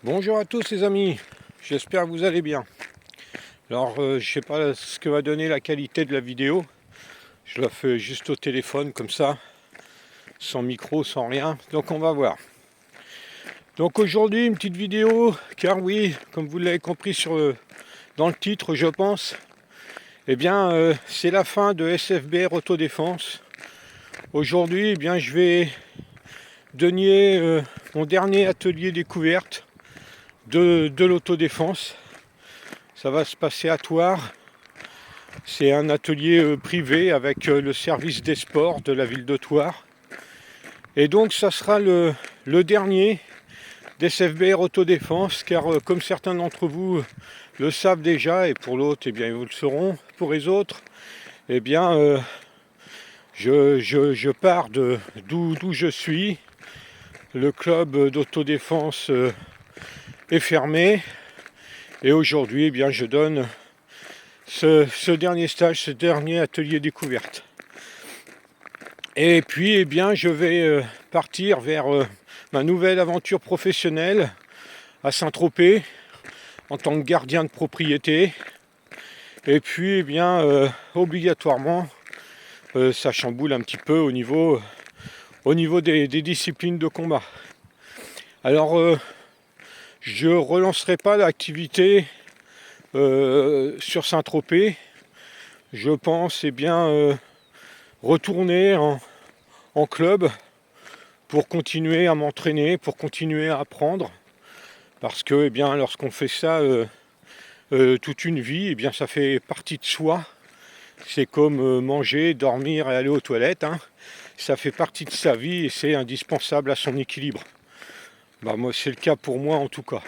Bonjour à tous les amis, j'espère que vous allez bien. Alors je sais pas ce que va donner la qualité de la vidéo. Je la fais juste au téléphone comme ça, sans micro, sans rien. Donc on va voir. Donc aujourd'hui une petite vidéo, car oui, comme vous l'avez compris dans le titre je pense, c'est la fin de SFBR Autodéfense. Aujourd'hui je vais donner mon dernier atelier découverte de l'autodéfense. Ça va se passer à Thouars. C'est un atelier privé avec le service des sports de la ville de Thouars. Et donc ça sera le dernier d'SFBR Autodéfense, car comme certains d'entre vous le savent déjà, et pour l'autre, vous le sauront. Pour les autres, je pars d'où je suis. Le club d'autodéfense est fermé. Et aujourd'hui, je donne ce dernier stage, ce dernier atelier découverte. Et puis, je vais partir vers ma nouvelle aventure professionnelle à Saint-Tropez en tant que gardien de propriété. Et puis, obligatoirement, ça chamboule un petit peu au niveau des disciplines de combat. Alors, je relancerai pas l'activité sur Saint-Tropez. Je pense retourner en club pour continuer à m'entraîner, pour continuer à apprendre. Parce que lorsqu'on fait ça toute une vie, ça fait partie de soi. C'est comme manger, dormir et aller aux toilettes. Ça fait partie de sa vie et c'est indispensable à son équilibre. Moi, c'est le cas pour moi en tout cas.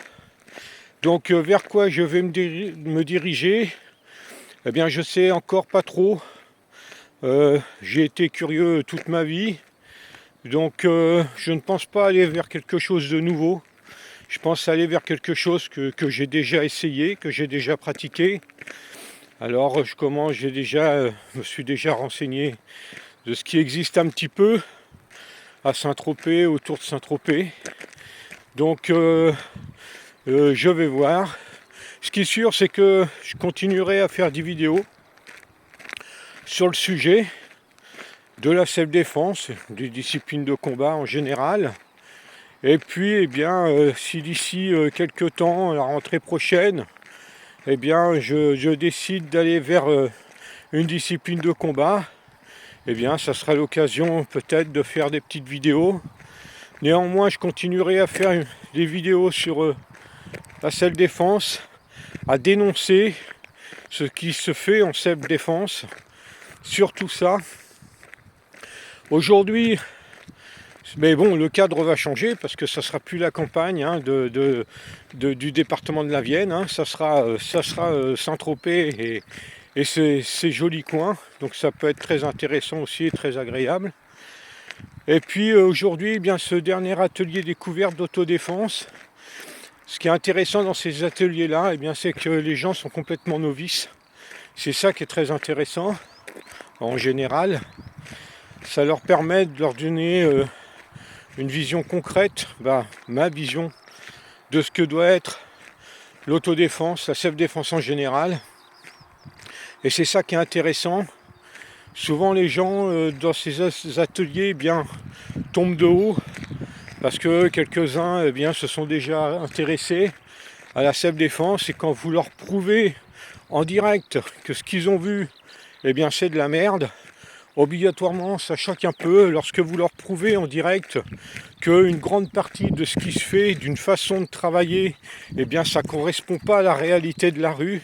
Donc vers quoi je vais me diriger? Je sais encore pas trop. J'ai été curieux toute ma vie. Donc je ne pense pas aller vers quelque chose de nouveau. Je pense aller vers quelque chose que j'ai déjà essayé, que j'ai déjà pratiqué. Alors je me suis déjà renseigné de ce qui existe un petit peu à Saint-Tropez, autour de Saint-Tropez. Donc je vais voir. Ce qui est sûr, c'est que je continuerai à faire des vidéos sur le sujet de la self-défense, des disciplines de combat en général. Et puis, si d'ici quelques temps, la rentrée prochaine, je décide d'aller vers une discipline de combat, ça sera l'occasion peut-être de faire des petites vidéos. Néanmoins, je continuerai à faire des vidéos sur la self-défense, à dénoncer ce qui se fait en self-défense, sur tout ça. Aujourd'hui, le cadre va changer parce que ça ne sera plus la campagne du département de la Vienne. Ça sera Saint-Tropez et ces jolis coins. Donc ça peut être très intéressant aussi et très agréable. Et puis aujourd'hui, ce dernier atelier découverte d'autodéfense, ce qui est intéressant dans ces ateliers-là, c'est que les gens sont complètement novices. C'est ça qui est très intéressant en général. Ça leur permet de leur donner une vision concrète, ma vision de ce que doit être l'autodéfense, la self-défense en général. Et c'est ça qui est intéressant. Souvent les gens dans ces ateliers tombent de haut parce que quelques-uns se sont déjà intéressés à la self-défense, et quand vous leur prouvez en direct que ce qu'ils ont vu c'est de la merde, obligatoirement ça choque un peu lorsque vous leur prouvez en direct qu'une grande partie de ce qui se fait, d'une façon de travailler, ça ne correspond pas à la réalité de la rue.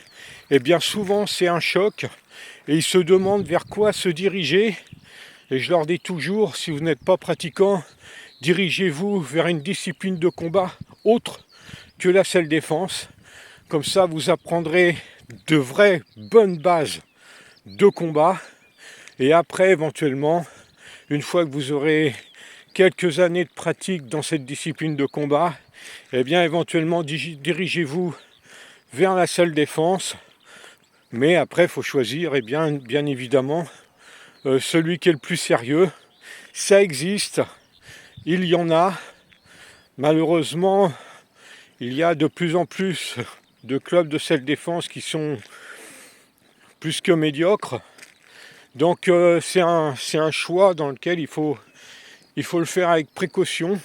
Souvent c'est un choc et ils se demandent vers quoi se diriger. Et je leur dis toujours, si vous n'êtes pas pratiquant, dirigez-vous vers une discipline de combat autre que la self-défense. Comme ça, vous apprendrez de vraies bonnes bases de combat. Et après, éventuellement, une fois que vous aurez quelques années de pratique dans cette discipline de combat, éventuellement, dirigez-vous vers la self-défense. Mais après, il faut choisir, bien évidemment, celui qui est le plus sérieux. Ça existe, il y en a. Malheureusement, il y a de plus en plus de clubs de self-défense qui sont plus que médiocres. Donc c'est un choix dans lequel il faut le faire avec précaution.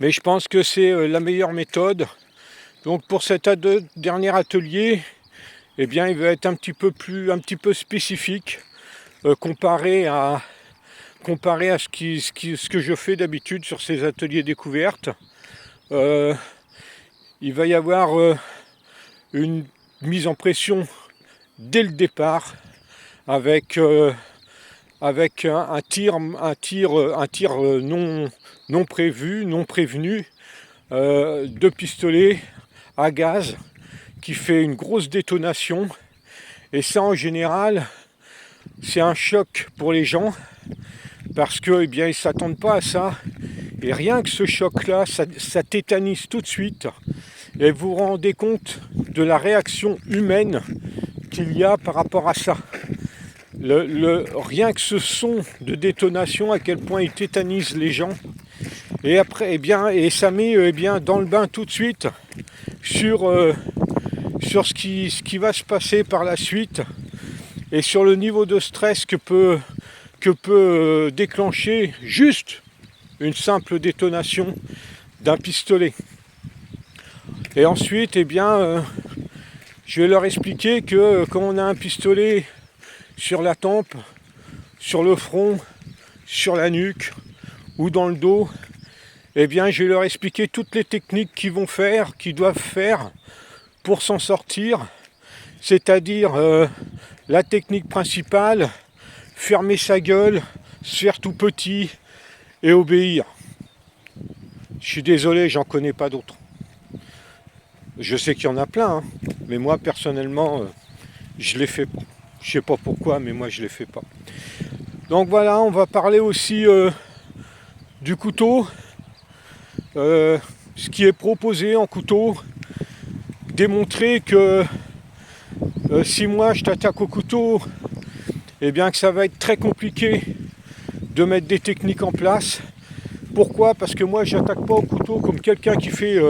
Mais je pense que c'est la meilleure méthode. Donc pour cet dernier atelier, eh bien, il va être un petit peu spécifique comparé à ce que je fais d'habitude sur ces ateliers découvertes. Il va y avoir une mise en pression dès le départ avec un tir non prévenu de pistolet à gaz qui fait une grosse détonation. Et ça, en général, c'est un choc pour les gens parce que, eh bien, ils ne s'attendent pas à ça. Et rien que ce choc-là, ça tétanise tout de suite. Et vous vous rendez compte de la réaction humaine qu'il y a par rapport à ça. Rien que ce son de détonation, à quel point il tétanise les gens. Et après, eh bien, et ça met dans le bain tout de suite sur ce qui va se passer par la suite et sur le niveau de stress que peut déclencher juste une simple détonation d'un pistolet. Et ensuite, je vais leur expliquer que quand on a un pistolet sur la tempe, sur le front, sur la nuque ou dans le dos, je vais leur expliquer toutes les techniques qu'ils doivent faire pour s'en sortir, c'est-à-dire la technique principale, fermer sa gueule, se faire tout petit et obéir. Je suis désolé, j'en connais pas d'autres. Je sais qu'il y en a plein, mais moi personnellement, je les fais pas. Je sais pas pourquoi, mais moi je les fais pas. Donc voilà, on va parler aussi du couteau, ce qui est proposé en couteau, démontrer que si moi je t'attaque au couteau, que ça va être très compliqué de mettre des techniques en place. Pourquoi ? Parce que moi j'attaque pas au couteau comme quelqu'un qui fait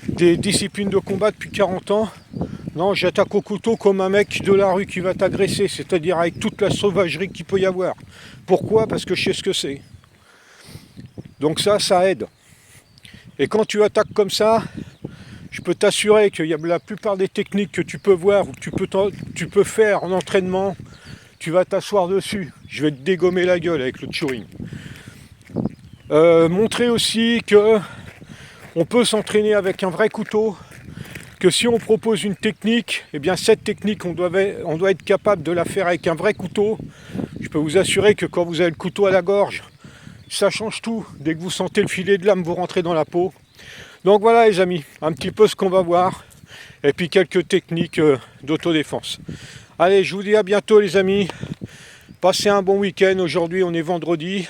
des disciplines de combat depuis 40 ans. Non, j'attaque au couteau comme un mec de la rue qui va t'agresser, c'est-à-dire avec toute la sauvagerie qu'il peut y avoir. Pourquoi ? Parce que je sais ce que c'est. Donc ça aide. Et quand tu attaques comme ça, je peux t'assurer qu'il y a la plupart des techniques que tu peux voir ou que tu peux faire en entraînement, tu vas t'asseoir dessus. Je vais te dégommer la gueule avec le chewing. Montrer aussi que on peut s'entraîner avec un vrai couteau, que si on propose une technique, cette technique, on doit être capable de la faire avec un vrai couteau. Je peux vous assurer que quand vous avez le couteau à la gorge, ça change tout. Dès que vous sentez le filet de lame vous rentrer dans la peau. Donc voilà les amis, un petit peu ce qu'on va voir. Et puis quelques techniques d'autodéfense. Allez, je vous dis à bientôt les amis. Passez un bon week-end. Aujourd'hui, on est vendredi,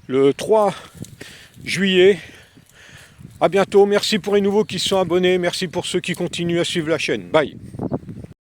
le 3 juillet. À bientôt. Merci pour les nouveaux qui se sont abonnés. Merci pour ceux qui continuent à suivre la chaîne. Bye.